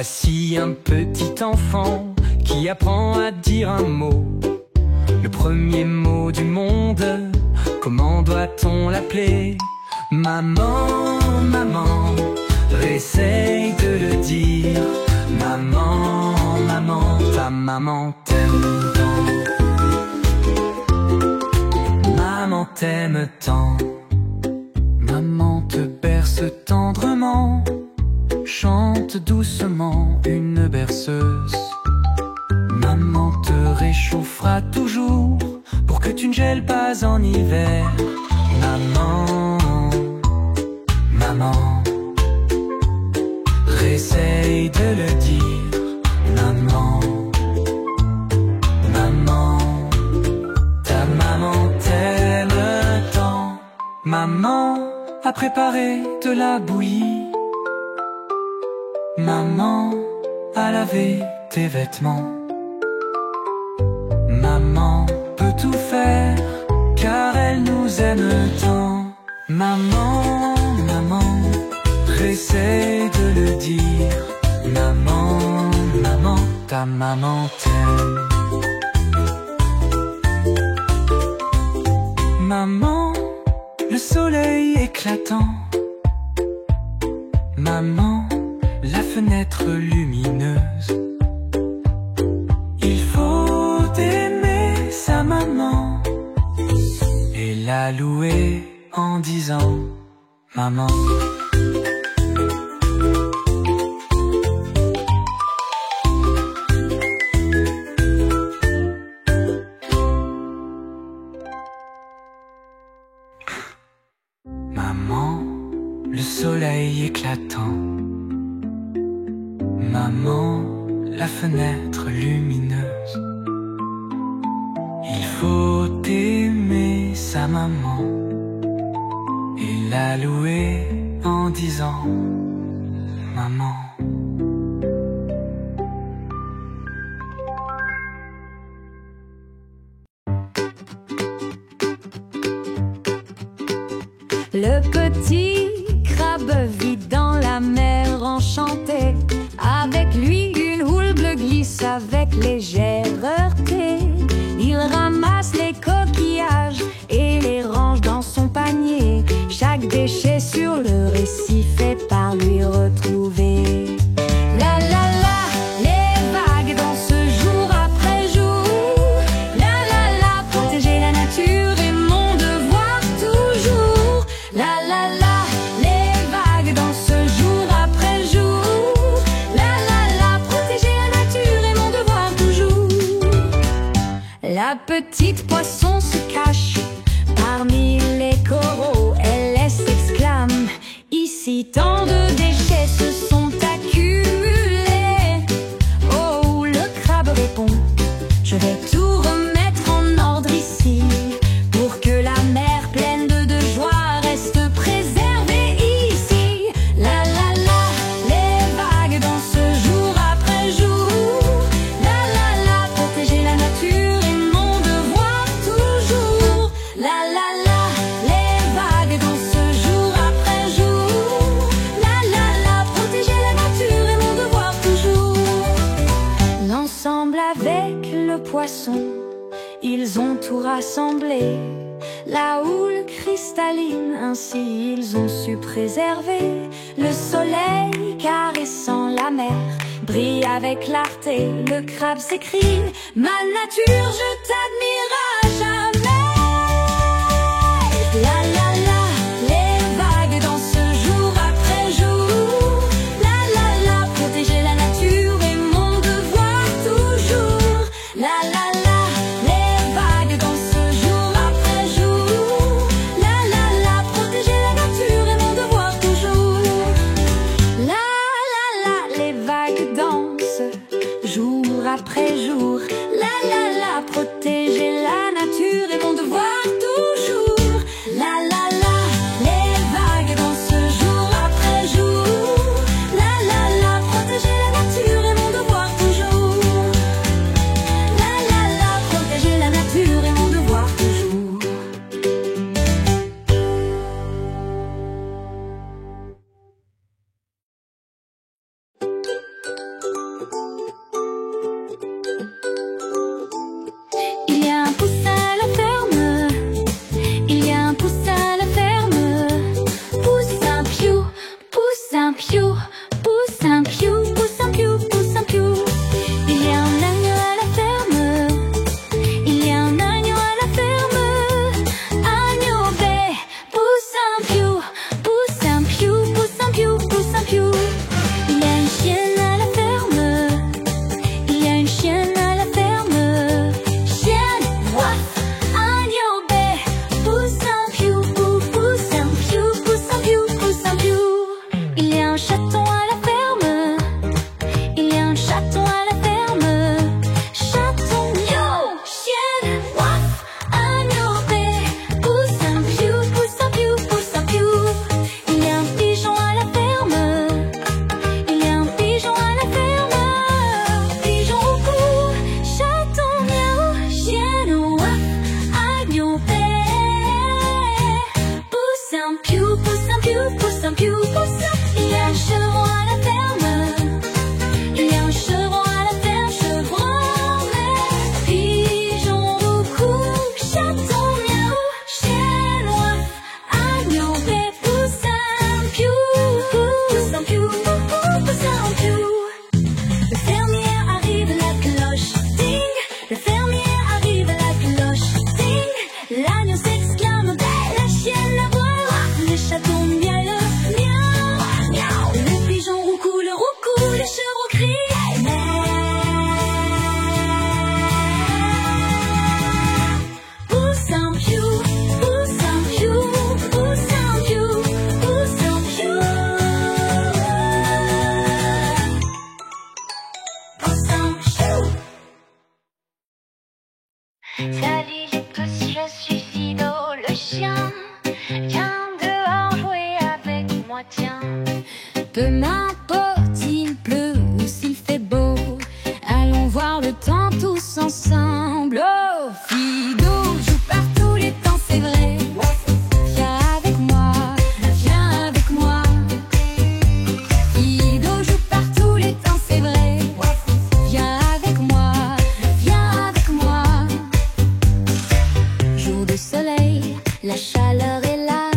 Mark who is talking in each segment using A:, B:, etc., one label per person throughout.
A: Voici un petit enfant qui apprend à dire un mot. Le premier mot du monde, comment doit-on l'appeler? Maman, maman, essaye de le dire. Maman, maman, ta maman t'aime tant. Maman t'aime tant. Maman te berce tendrement, chante doucement une berceuse. Maman te réchauffera toujours pour que tu ne gèles pas en hiver. Maman, maman, essaye de le dire. Maman, maman, ta maman t'aime tant. Maman a préparé de la bouillie. Maman a lavé tes vêtements. Maman peut tout faire car elle nous aime tant. Maman, maman, essaye de le dire. Maman, maman, ta maman t'aime. Maman, le soleil éclatant. Maman, la fenêtre lumineuse. Il faut aimer sa maman et la louer en disant maman. Maman, le soleil éclatant. Maman, la fenêtre lumineuse. Il faut aimer sa maman et la louer en disant maman.
B: Le petit crabe vit dans la mer enchantée. Avec lui une houle bleue glisse avec légèreté. Il ramasse les coquillages et les range dans son panier. Chaque déchet sur le récif est par lui retrouvé. La la la, les vagues dansent jour après jour. La la la, protéger la nature est mon devoir toujours. La la la, les vagues dansent jour après jour. La la la, protéger la nature est mon devoir toujours. La petite poisson se cache parmi les coraux. Elle s'exclame: ici tant de déchets se sont accumulés. Oh, le crabe répond: je vais tout remettre en ordre ici, pour que la mer pleine de joie reste préservée ici. La la la, les vagues dansent jour après jour. La la la, protéger la nature est mon devoir toujours. La la la, les vagues dansent jour après jour. La la la, protéger la nature est mon devoir toujours. L'ensemble avec le poisson, ils ont tout rassemblé. La houle cristalline, ainsi ils ont su préserver. Le soleil caressant la mer brille avec clarté. Le crabe s'écrie: ma nature, je t'admire à jamais. La la la, les vagues dansent jour après jour. La la la, protéger la nature est mon devoir toujours. La la la, les vagues dansent jour après jour. La la la, protéger la nature est mon devoir toujours. La la la, les vagues dansent jour après jour. La la la, protéger la nature Salut les petits, je suis Fido le chien. Viens dehors jouer avec moi, tiens. Peu m'importe s'il pleut ou s'il fait beau, allons voir le temps tous ensemble. Oh, Fido joue par tous les temps, c'est vrai. Viens avec moi, viens avec moi. Fido joue par tous les temps, c'est vrai. Viens avec moi, viens avec moi. Jour de soleil, la chaleur est là.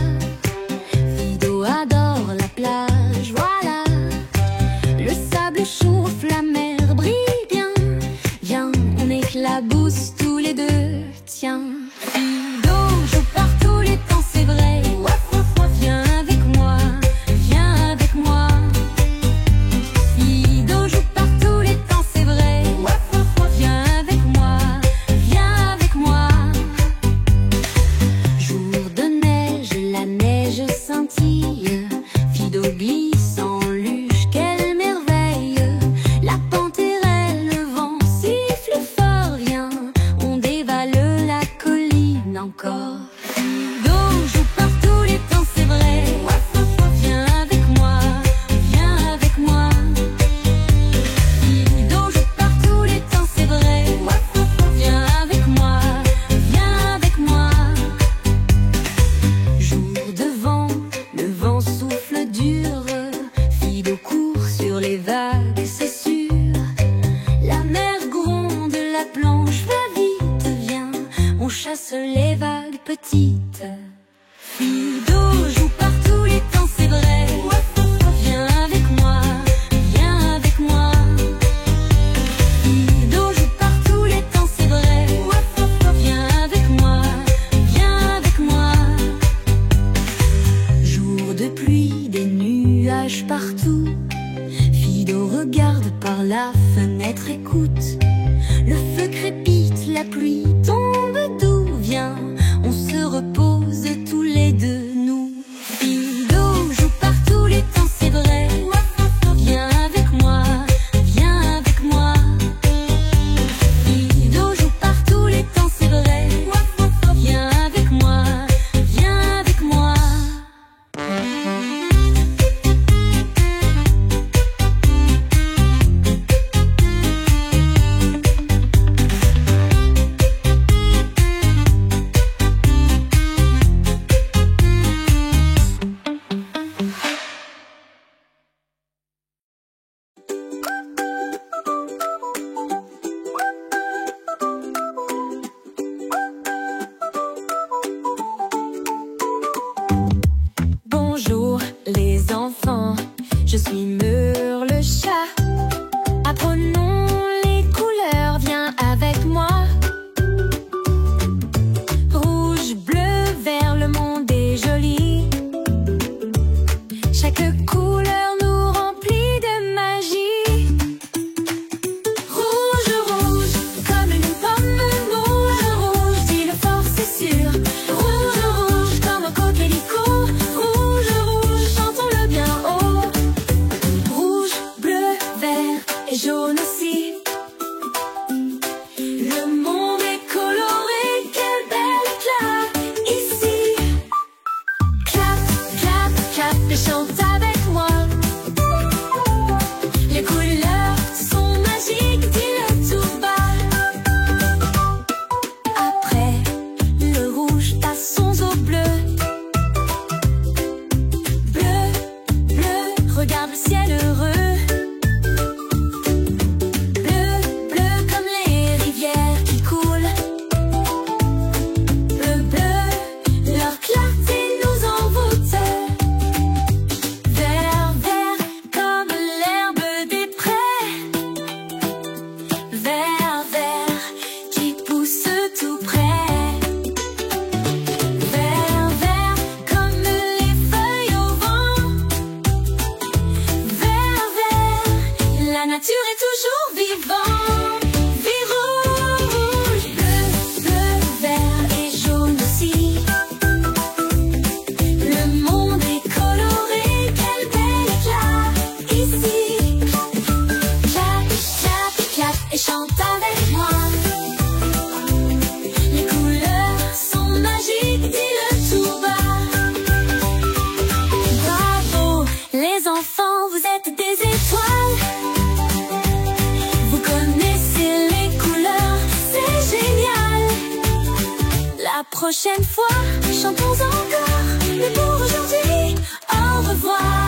B: Fido adore la plage, voilà. Le sable chauffe, la mer brille bien. Viens, on éclabousse tous les deux, tiens. Fido joue par tous les temps, c'est vrai. Viens avec moi, viens avec moi. Fido joue par tous les temps, c'est vrai. Viens avec moi, viens avec moi. Jour de neige, la neige scintille. Fido glisse en luge, quelle merveille. La panthère, le vent siffle fort, viens, on dévale la colline encore. Fido joue par tous les temps, c'est vrai. Viens avec moi, viens avec moi. Fido joue par tous les temps, c'est vrai. Viens avec moi, viens avec moi. Jour de vent, le vent souffle dur. Fido court sur les vagues, c'est sûr. La mer gronde, la planche va vite, viens, on chasse les vagues petites. Fido joue par tous les temps, c'est vrai. Viens avec moi, viens avec moi. Fido joue par tous les temps, c'est vrai. Viens avec moi, viens avec moi. Jour de pluie, des nuages partout. Fido regarde par la fenêtre, écoute. Le feu crépite, la pluie tombe doux. Viens, on se repose tous les deux, nous. Fido joue par tous les temps, c'est vrai. Viens avec moi, viens avec moi. Fido joue par tous les temps, c'est vrai. Viens avec moi, viens avec moi. Bonjour les enfants, je suis Meur le chat. Apprenons les couleurs, viens avec moi. Rouge, bleu, vert, le monde est joli. Chaque couleur nous remplit de magie. Rouge, rouge, comme une pomme. Rouge, rouge, dis-le fort, c'est sûr. Rouge, rouge, comme un coquelicot. Rouge, rouge, chantons-le bien haut. Rouge, bleu, vert et jaune aussi. Le monde est coloré, quel bel éclat ici. Clap, clap, clap et chante avec moi. Les couleurs sont magiques, dis-le tout bas. Après le rouge, passons au bleu. Bleu, bleu, regarde le ciel heureux. Bleu, bleu comme les rivières qui coulent. Bleu, bleu, leur clarté nous envoûte. Vert, vert comme l'herbe des prés. Vert, vert qui pousse tout près. Vert, vert comme les feuilles au vent. Vert, vert, la nature est toujours vivante. Vie rouge, bleu, bleu, vert et jaune aussi. Le monde est coloré, quel bel éclat ici. Clap, clap, clap et chante avec moi. prochaine fois, chantons encore. Mais pour aujourd'hui, au revoir.